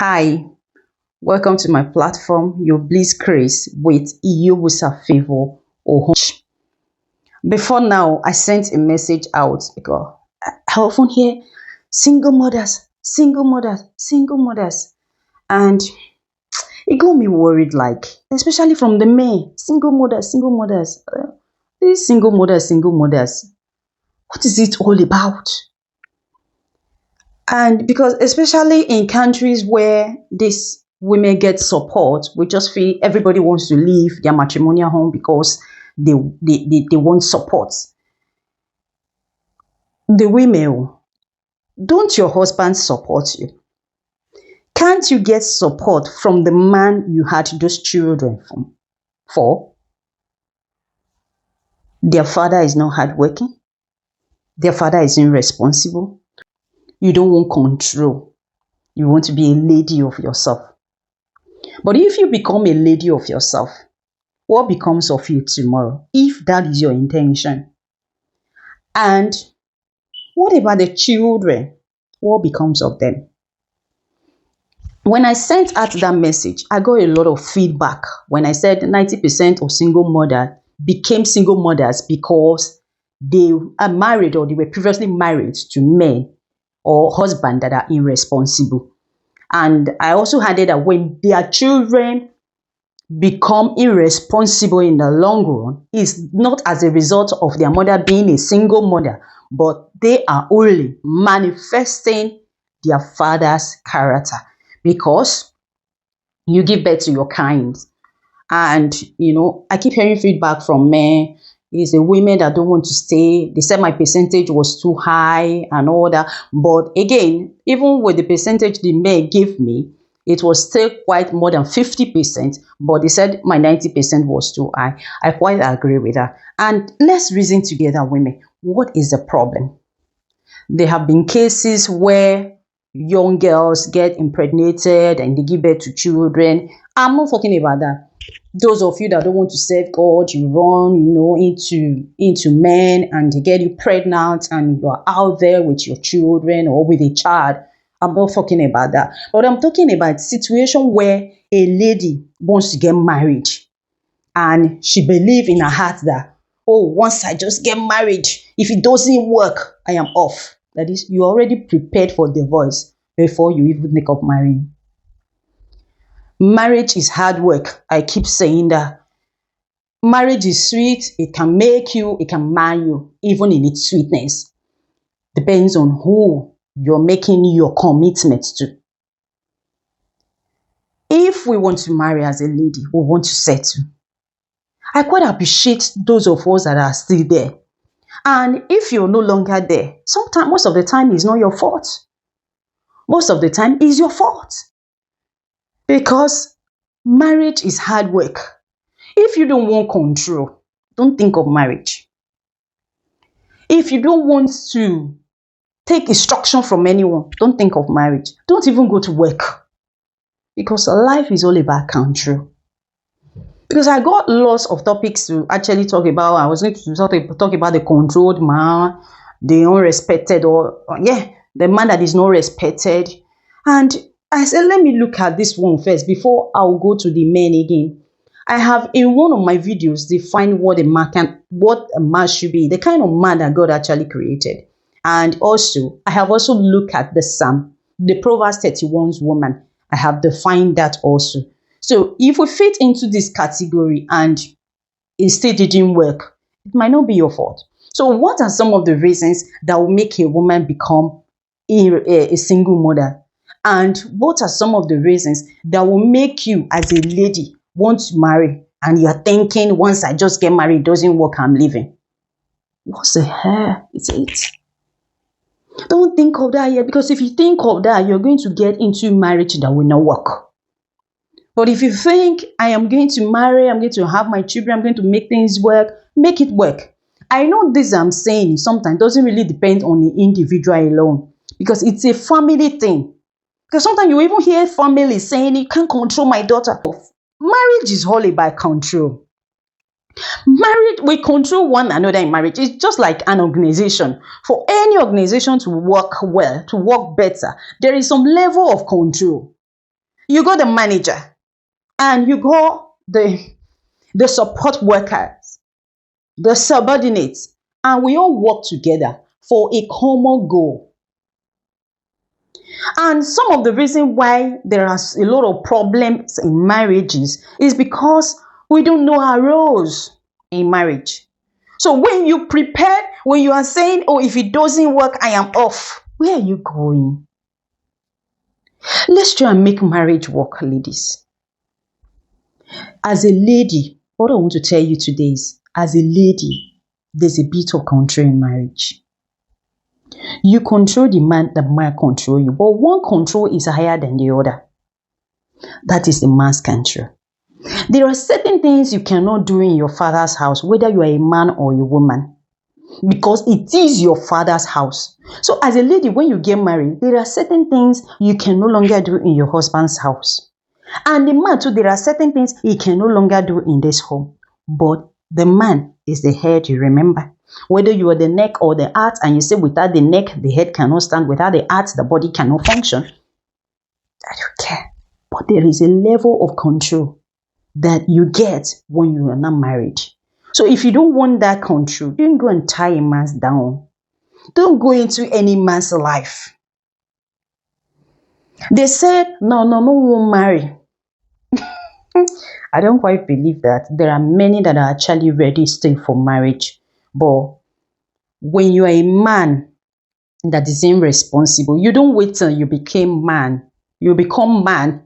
Hi, welcome to my platform, Your Bliss Grace with Iyobosa Favour. Before now, I sent a message out because I often hear single mothers, single mothers, single mothers. And it got me worried, like, especially from the men, single mothers, single mothers. These single mothers, single mothers. What is it all about? And because especially in countries where these women get support, we just feel everybody wants to leave their matrimonial home because they want support. The women, don't your husband support you? Can't you get support from the man you had those children from? For their father is not hardworking, their father is irresponsible. You don't want control. You want to be a lady of yourself. But if you become a lady of yourself, what becomes of you tomorrow if that is your intention? And what about the children? What becomes of them? When I sent out that message, I got a lot of feedback when I said 90% of single mothers became single mothers because they are married or they were previously married to men or husbands that are irresponsible. And I also added that when their children become irresponsible in the long run, is not as a result of their mother being a single mother, but they are only manifesting their father's character because you give birth to your kind. And I keep hearing feedback from men. It's the women that don't want to stay. They said my percentage was too high and all that. But again, even with the percentage the men gave me, it was still quite more than 50%. But they said my 90% was too high. I quite agree with that. And let's reason together, women. What is the problem? There have been cases where young girls get impregnated and they give birth to children. I'm not talking about that. Those of you that don't want to serve God, you run, into men and they get you pregnant and you are out there with your children or with a child. I'm not talking about that. But I'm talking about a situation where a lady wants to get married and she believes in her heart that, oh, once I just get married, if it doesn't work, I am off. That is, you're already prepared for divorce before you even think of marrying. Marriage is hard work. I keep saying that. Marriage is sweet. It can make you, it can mar you, even in its sweetness. Depends on who you're making your commitment to. If we want to marry as a lady, we want to settle. I quite appreciate those of us that are still there. And if you're no longer there, most of the time, it's not your fault. Most of the time, it's your fault. Because marriage is hard work. If you don't want control, don't think of marriage. If you don't want to take instruction from anyone, don't think of marriage. Don't even go to work. Because life is all about control. Because I got lots of topics to actually talk about. I was going to talk about the controlled man, the unrespected, the man that is not respected. And I said, let me look at this one first before I'll go to the men again. I have in one of my videos defined what a man should be, the kind of man that God actually created. And also, I have also looked at the Proverbs 31's woman. I have defined that also. So if we fit into this category and it still didn't work, it might not be your fault. So what are some of the reasons that will make a woman become a single mother? And what are some of the reasons that will make you as a lady want to marry and you're thinking, once I just get married, it doesn't work, I'm leaving? What's the hell is it? Don't think of that yet, because if you think of that, you're going to get into marriage that will not work. But if you think, I am going to marry, I'm going to have my children, I'm going to make things work, make it work. I know this I'm saying sometimes doesn't really depend on the individual alone, because it's a family thing. Because sometimes you even hear families saying, you can't control my daughter. Marriage is all about control. Marriage, we control one another in marriage. It's just like an organization. For any organization to work well, to work better, there is some level of control. You got the manager and you got the support workers, the subordinates, and we all work together for a common goal. And some of the reason why there are a lot of problems in marriages is because we don't know our roles in marriage. So when you prepare, when you are saying, oh, if it doesn't work, I am off, where are you going? Let's try and make marriage work, ladies. As a lady, what I want to tell you today is, as a lady, there's a bit of control in marriage. You control the man control you, but one control is higher than the other. That is the man's control. There are certain things you cannot do in your father's house, whether you are a man or a woman, because it is your father's house. So as a lady, when you get married, there are certain things you can no longer do in your husband's house. And the man too, there are certain things he can no longer do in this home. But the man is the head, you remember. Whether you are the neck or the heart, and you say without the neck, the head cannot stand. Without the heart, the body cannot function. I don't care. But there is a level of control that you get when you are not married. So if you don't want that control, don't go and tie a man down. Don't go into any man's life. They said, no one marry. I don't quite believe that. There are many that are actually ready still for marriage. But when you are a man that is irresponsible, you don't wait till you become man. You become man